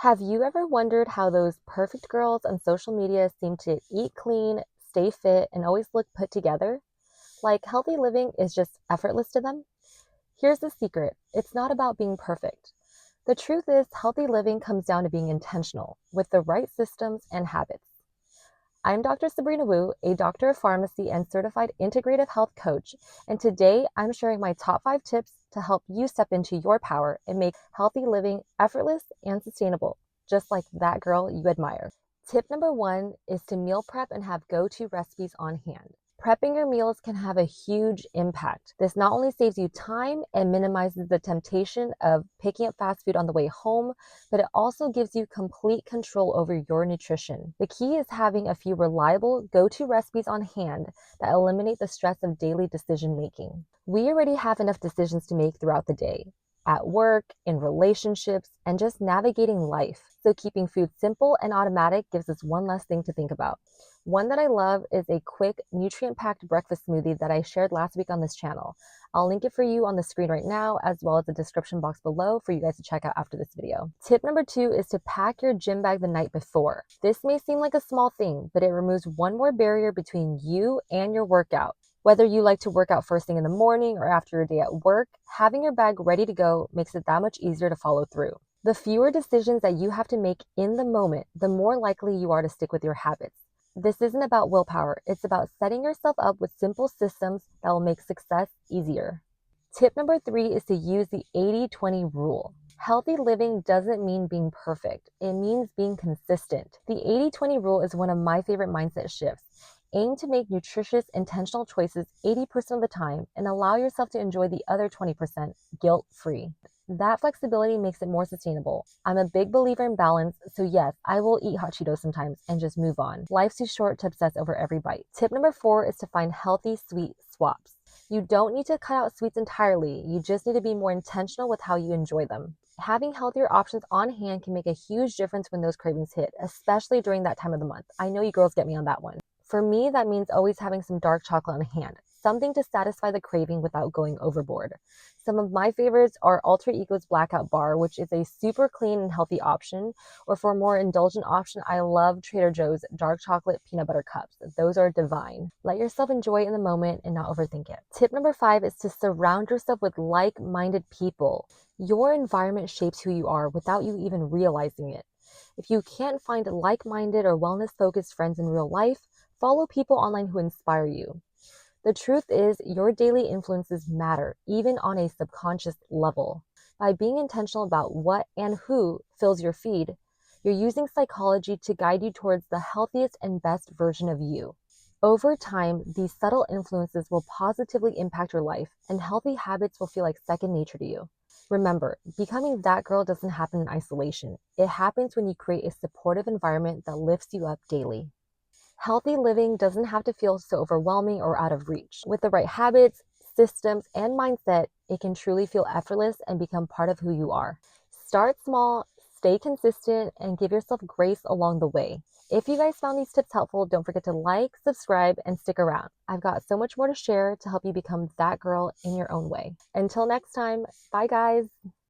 Have you ever wondered how those perfect girls on social media seem to eat clean, stay fit, and always look put together? Like healthy living is just effortless to them? Here's the secret, it's not about being perfect. The truth is, healthy living comes down to being intentional with the right systems and habits. I'm Dr. Sabrina Wu, a doctor of pharmacy and certified integrative health coach, and today I'm sharing my top 5 tips to help you step into your power and make healthy living effortless and sustainable, just like that girl you admire. Tip number 1 is to meal prep and have go-to recipes on hand. Prepping your meals can have a huge impact. This not only saves you time and minimizes the temptation of picking up fast food on the way home, but it also gives you complete control over your nutrition. The key is having a few reliable go-to recipes on hand that eliminate the stress of daily decision making. We already have enough decisions to make throughout the day, at work, in relationships, and just navigating life. So keeping food simple and automatic gives us one less thing to think about. One that I love is a quick, nutrient-packed breakfast smoothie that I shared last week on this channel. I'll link it for you on the screen right now, as well as the description box below for you guys to check out after this video. Tip number 2 is to pack your gym bag the night before. This may seem like a small thing, but it removes one more barrier between you and your workout. Whether you like to work out first thing in the morning or after your day at work, having your bag ready to go makes it that much easier to follow through. The fewer decisions that you have to make in the moment, the more likely you are to stick with your habits. This isn't about willpower, it's about setting yourself up with simple systems that will make success easier. Tip number 3 is to use the 80-20 rule. Healthy living doesn't mean being perfect, it means being consistent. The 80-20 rule is one of my favorite mindset shifts. Aim to make nutritious, intentional choices 80% of the time and allow yourself to enjoy the other 20% guilt-free. That flexibility makes it more sustainable. I'm a big believer in balance, so yes, I will eat hot Cheetos sometimes and just move on. Life's too short to obsess over every bite. Tip number 4 is to find healthy sweet swaps. You don't need to cut out sweets entirely, you just need to be more intentional with how you enjoy them. Having healthier options on hand can make a huge difference when those cravings hit, especially during that time of the month. I know you girls get me on that one. For me, that means always having some dark chocolate on hand, something to satisfy the craving without going overboard. Some of my favorites are Alter Ego's Blackout Bar, which is a super clean and healthy option, or for a more indulgent option, I love Trader Joe's dark chocolate peanut butter cups. Those are divine. Let yourself enjoy it in the moment and not overthink it. Tip number 5 is to surround yourself with like-minded people. Your environment shapes who you are without you even realizing it. If you can't find like-minded or wellness-focused friends in real life, follow people online who inspire you. The truth is, your daily influences matter, even on a subconscious level. By being intentional about what and who fills your feed, you're using psychology to guide you towards the healthiest and best version of you. Over time, these subtle influences will positively impact your life, and healthy habits will feel like second nature to you. Remember, becoming that girl doesn't happen in isolation. It happens when you create a supportive environment that lifts you up daily. Healthy living doesn't have to feel so overwhelming or out of reach. With the right habits, systems, and mindset, it can truly feel effortless and become part of who you are. Start small, stay consistent, and give yourself grace along the way. If you guys found these tips helpful, don't forget to like, subscribe, and stick around. I've got so much more to share to help you become that girl in your own way. Until next time, bye guys.